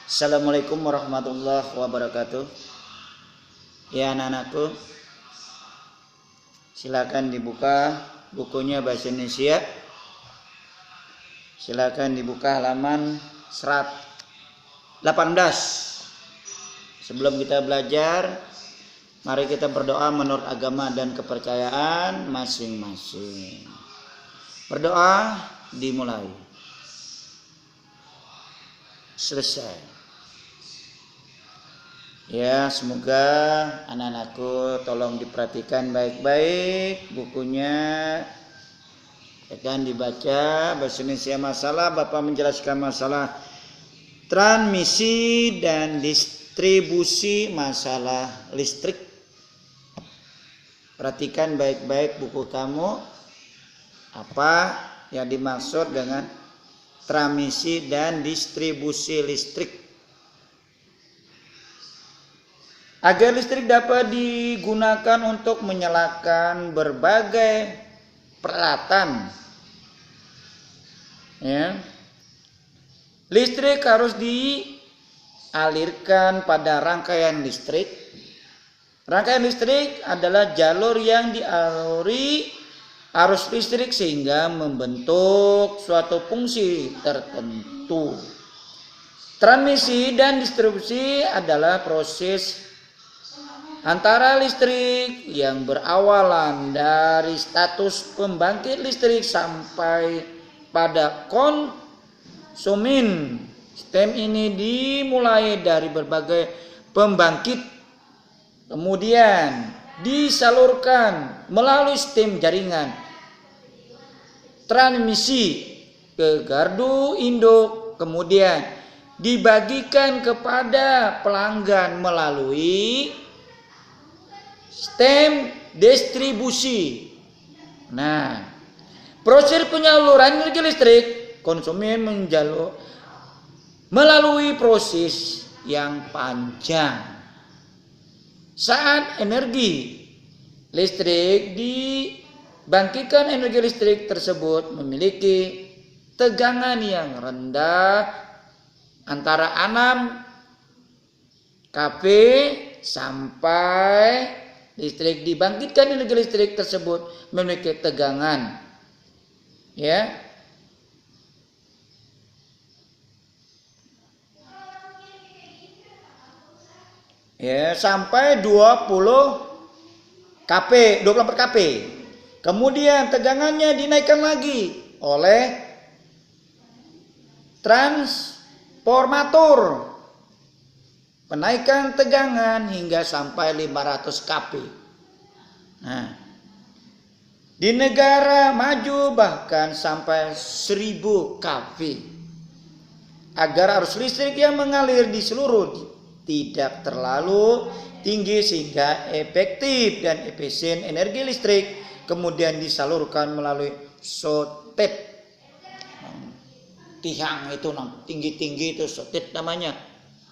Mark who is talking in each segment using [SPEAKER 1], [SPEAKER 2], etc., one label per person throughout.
[SPEAKER 1] Assalamualaikum warahmatullahi wabarakatuh. Ya anak-anakku, silakan dibuka bukunya bahasa Indonesia. Silakan dibuka halaman 118. Sebelum kita belajar, mari kita berdoa menurut agama dan kepercayaan masing-masing. Berdoa dimulai. Selesai. Ya, semoga anak-anakku tolong diperhatikan baik-baik bukunya. Akan dibaca bahasa Indonesia masalah. Bapak menjelaskan masalah transmisi dan distribusi masalah listrik. Perhatikan baik-baik buku kamu. Apa yang dimaksud dengan transmisi dan distribusi listrik? Agar listrik dapat digunakan untuk menyalakan berbagai peralatan, ya, listrik harus dialirkan pada rangkaian listrik. Rangkaian listrik adalah jalur yang dialiri arus listrik sehingga membentuk suatu fungsi tertentu. Transmisi dan distribusi adalah proses antara listrik yang berawalan dari status pembangkit listrik sampai pada konsumen. Sistem ini dimulai dari berbagai pembangkit, kemudian disalurkan melalui sistem jaringan transmisi ke gardu induk, kemudian dibagikan kepada pelanggan melalui sistem distribusi. Nah, proses penyaluran energi listrik konsumen menjalur melalui proses yang panjang. Saat energi listrik dibangkitkan, energi listrik tersebut memiliki tegangan yang rendah antara 6 kV sampai listrik dibangkitkan, energi listrik tersebut memiliki tegangan, ya, sampai 24 kV. Kemudian tegangannya dinaikkan lagi oleh transformator. Penaikan tegangan hingga sampai 500 kV. Nah, di negara maju bahkan sampai 1000 kV. Agar arus listrik yang mengalir di seluruh tidak terlalu tinggi sehingga efektif dan efisien energi listrik kemudian disalurkan melalui soket. Tiang itu tinggi-tinggi itu soket namanya.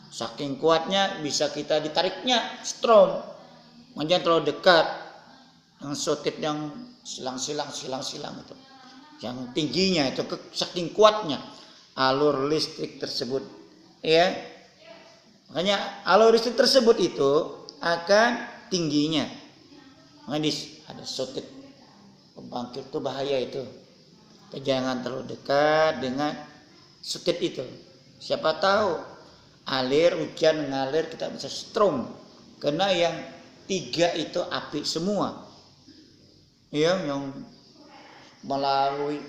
[SPEAKER 1] Saking kuatnya bisa kita ditariknya strom. Jangan terlalu dekat. Yang soket yang silang-silang itu. Yang tingginya itu saking kuatnya alur listrik tersebut. Ya. Makanya alur listrik tersebut itu akan tingginya. Makanya ada soket pembangkit itu bahaya itu. Jangan terlalu dekat dengan soket itu. Siapa tahu alir, hujan ngalir, kita bisa strom. Karena yang 3 itu api semua. Ya, yang melalui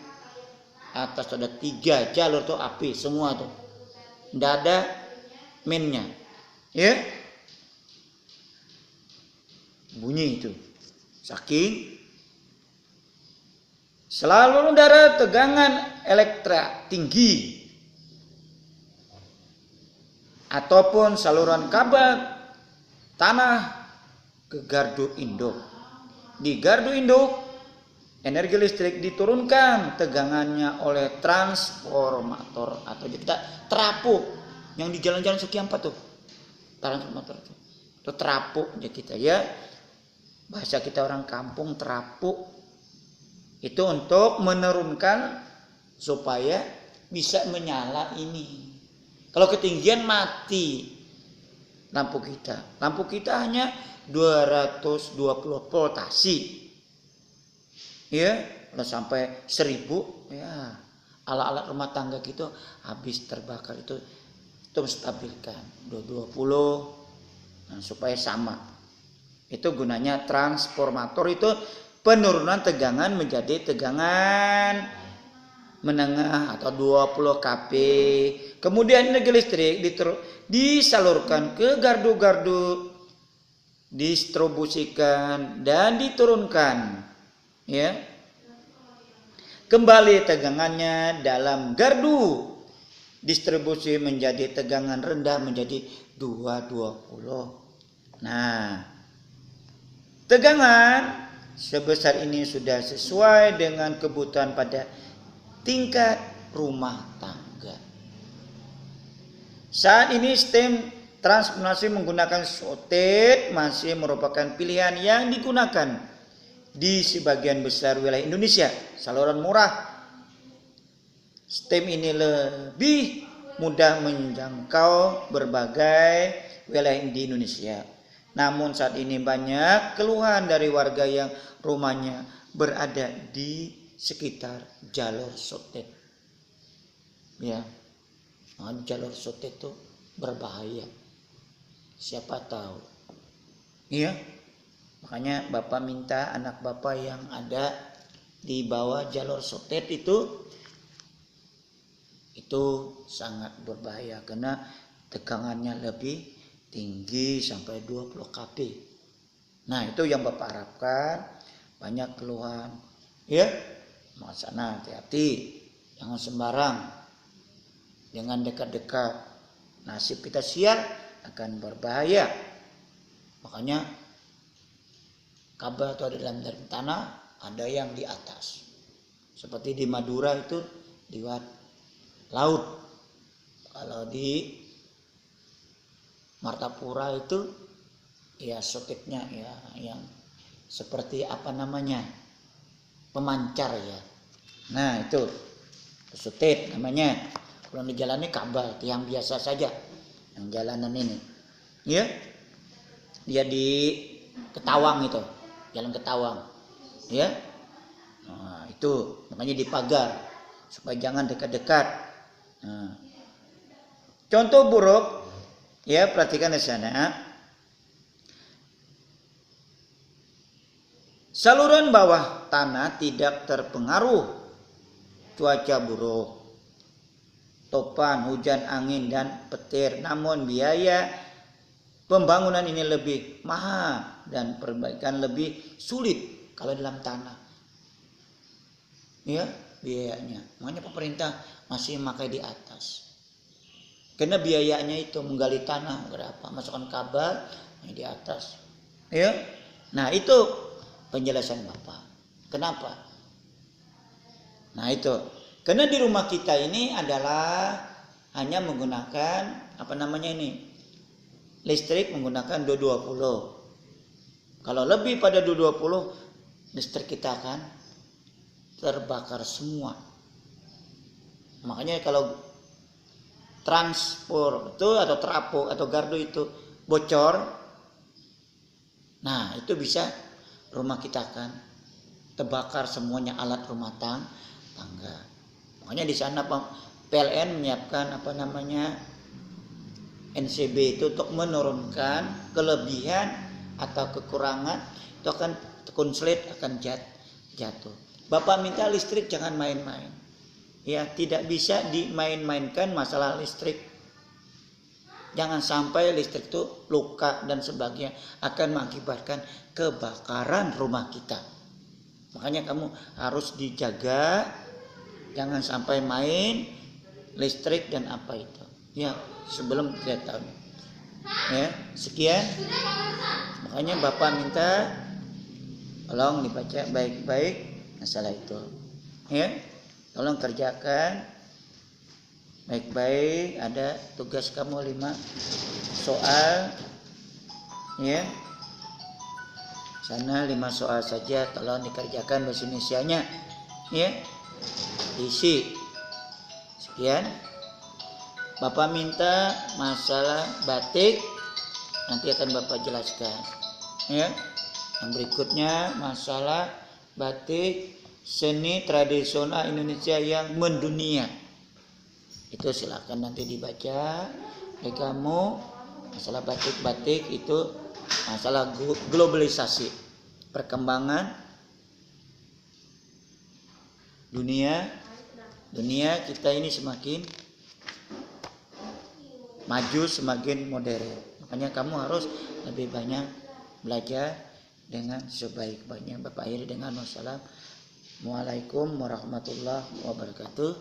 [SPEAKER 1] atas ada 3 jalur tuh api semua tuh. Tidak ada mainnya. Ya. Bunyi itu. Saking selalu udara tegangan elektrik tinggi ataupun saluran kabel tanah ke gardu induk. Di gardu induk, energi listrik diturunkan tegangannya oleh transformator atau kita terapuk yang di jalan-jalan sekian apa tuh? Transformator itu terapuk aja kita, ya. Bahasa kita orang kampung terapuk. Itu untuk menurunkan supaya bisa menyala ini. Kalau ketinggian mati lampu kita. Lampu kita hanya 220 voltasi. Ya, kalau sampai 1000 ya alat-alat rumah tangga gitu habis terbakar itu menstabilkan 220 supaya sama. Itu gunanya transformator, itu penurunan tegangan menjadi tegangan menengah atau 20 kV. Kemudian energi listrik disalurkan ke gardu-gardu, distribusikan dan diturunkan. Ya. Kembali tegangannya dalam gardu distribusi menjadi tegangan rendah menjadi 220. Nah, tegangan sebesar ini sudah sesuai dengan kebutuhan pada tingkat rumah tangga. Saat ini sistem transformasi menggunakan soket masih merupakan pilihan yang digunakan di sebagian besar wilayah Indonesia. Saluran murah. Sistem ini lebih mudah menjangkau berbagai wilayah di Indonesia. Namun saat ini banyak keluhan dari warga yang rumahnya berada di sekitar jalur soket. Ya, jalur soket itu berbahaya. Siapa tahu. Iya. Makanya Bapak minta anak Bapak yang ada di bawah jalur soket itu sangat berbahaya karena tegangannya lebih tinggi sampai 20 kV. Nah, itu yang Bapak harapkan. Banyak keluhan. Ya. Maksana hati-hati, jangan sembarang. Jangan dekat-dekat. Nasib kita sial akan berbahaya. Makanya kabel itu ada dalam tanah, ada yang di atas. Seperti di Madura itu di laut. Kalau di Martapura itu ya soketnya ya yang seperti apa namanya? Pemancar ya. Nah, itu soket namanya. Kalau di jalan ini kabel yang biasa saja. Yang jalanan ini. Ya. Dia di Ketawang itu. Jalan Ketawang. Ya. Nah, itu makanya dipagar supaya jangan dekat-dekat. Nah. Contoh buruk ya, perhatikan di sana. Saluran bawah tanah tidak terpengaruh cuaca buruk, topan, hujan, angin, dan petir. Namun biaya pembangunan ini lebih mahal dan perbaikan lebih sulit kalau dalam tanah. Ya, biayanya. Makanya pemerintah masih memakai di atas. Karena biayanya itu menggali tanah berapa, masukkan kabel di atas. Ya. Nah, itu penjelasan Bapak. Kenapa? Nah, itu. Karena di rumah kita ini adalah hanya menggunakan apa namanya ini? Listrik menggunakan 220. Kalau lebih pada 220, listrik kita akan terbakar semua. Makanya kalau transport itu atau trafo atau gardu itu bocor, nah itu bisa rumah kita akan terbakar semuanya, alat rumah tangga. Makanya di sana PLN menyiapkan apa namanya NCB itu untuk menurunkan kelebihan atau kekurangan, itu akan konslet akan jatuh. Bapak minta listrik jangan main-main. Ya, tidak bisa dimain-mainkan masalah listrik. Jangan sampai listrik itu luka dan sebagainya, akan mengakibatkan kebakaran rumah kita. Makanya kamu harus dijaga, jangan sampai main listrik dan apa itu. Ya, sebelum 3 tahun. Ya, sekian. Makanya Bapak minta tolong dibaca baik-baik masalah itu. Ya. Tolong kerjakan baik-baik. Ada tugas kamu 5 soal. Ya. Sana 5 soal saja, tolong dikerjakan bahasa Indonesianya. Ya. Isi. Sekian. Bapak minta masalah batik, nanti akan Bapak jelaskan. Ya. Yang berikutnya masalah batik seni tradisional Indonesia yang mendunia. Itu silakan nanti dibaca oleh kamu. Masalah batik-batik itu masalah globalisasi, perkembangan dunia kita ini semakin maju, semakin modern. Makanya kamu harus lebih banyak belajar dengan sebaik-baiknya. Bapak akhiri dengan wassalamualaikum warahmatullahi wabarakatuh.